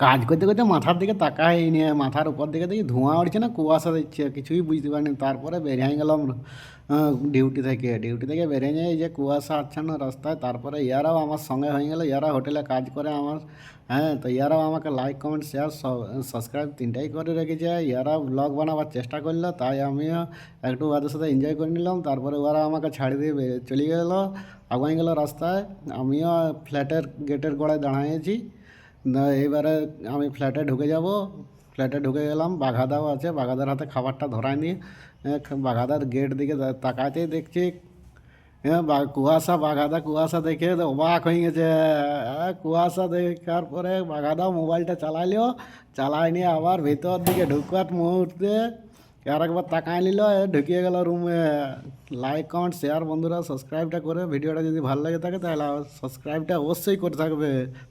কাজ করতে করতে মাথার দিকে তাকাই নিয়ে মাথার উপর দিকে দেখি ধোঁয়া উঠছে না কুয়াশা দিচ্ছে, কিছুই বুঝতে পারিনি। তারপরে বেরিয়ে গেলাম ডিউটি থেকে বেরিয়ে যাই, এই যে কুয়াশা আচ্ছন্ন রাস্তায়। তারপরে ইয়ারাও আমার সঙ্গে হয়ে গেলো, ইয়ারা হোটেলে কাজ করে আমার। হ্যাঁ, তো ইয়ারাও আমাকে লাইক কমেন্ট শেয়ার সাবস্ক্রাইব তিনটাই করে রেখেছে। ইয়ারাও ব্লগ বানাবার চেষ্টা করলো, তাই আমিও একটু ওদের সাথে এনজয় করে নিলাম। তারপরে ওরা আমাকে ছাড়ি দিয়ে চলে গেলো, আগুয়ে গেলো রাস্তায়। আমিও ফ্ল্যাটের গেটের গোড়ায় দাঁড়িয়েছি। না, এবারে আমি ফ্ল্যাটে ঢুকে যাব। ফ্ল্যাটে ঢুকে গেলাম, বাঘাদাও আছে, বাঘাদার হাতে খাবারটা ধরায় নিয়ে বাঘাদার গেট দিকে তাকাতেই দেখছি হ্যাঁ কুয়াশা। বাঘাদা কুয়াশা দেখে তো অবাক হয়ে গেছে। কুয়াশা দেখার পরে বাঘাদা মোবাইলটা চালাইলো, চালাই নিয়ে আবার ভেতর দিকে ঢুকবার মুহূর্তে আর একবার তাকাই নিল, ঢুকিয়ে গেল রুমে। লাইক কমেন্ট শেয়ার বন্ধুরা সাবস্ক্রাইবটা করে, ভিডিওটা যদি ভালো লাগে থাকে তাহলে সাবস্ক্রাইবটা অবশ্যই করে থাকবে।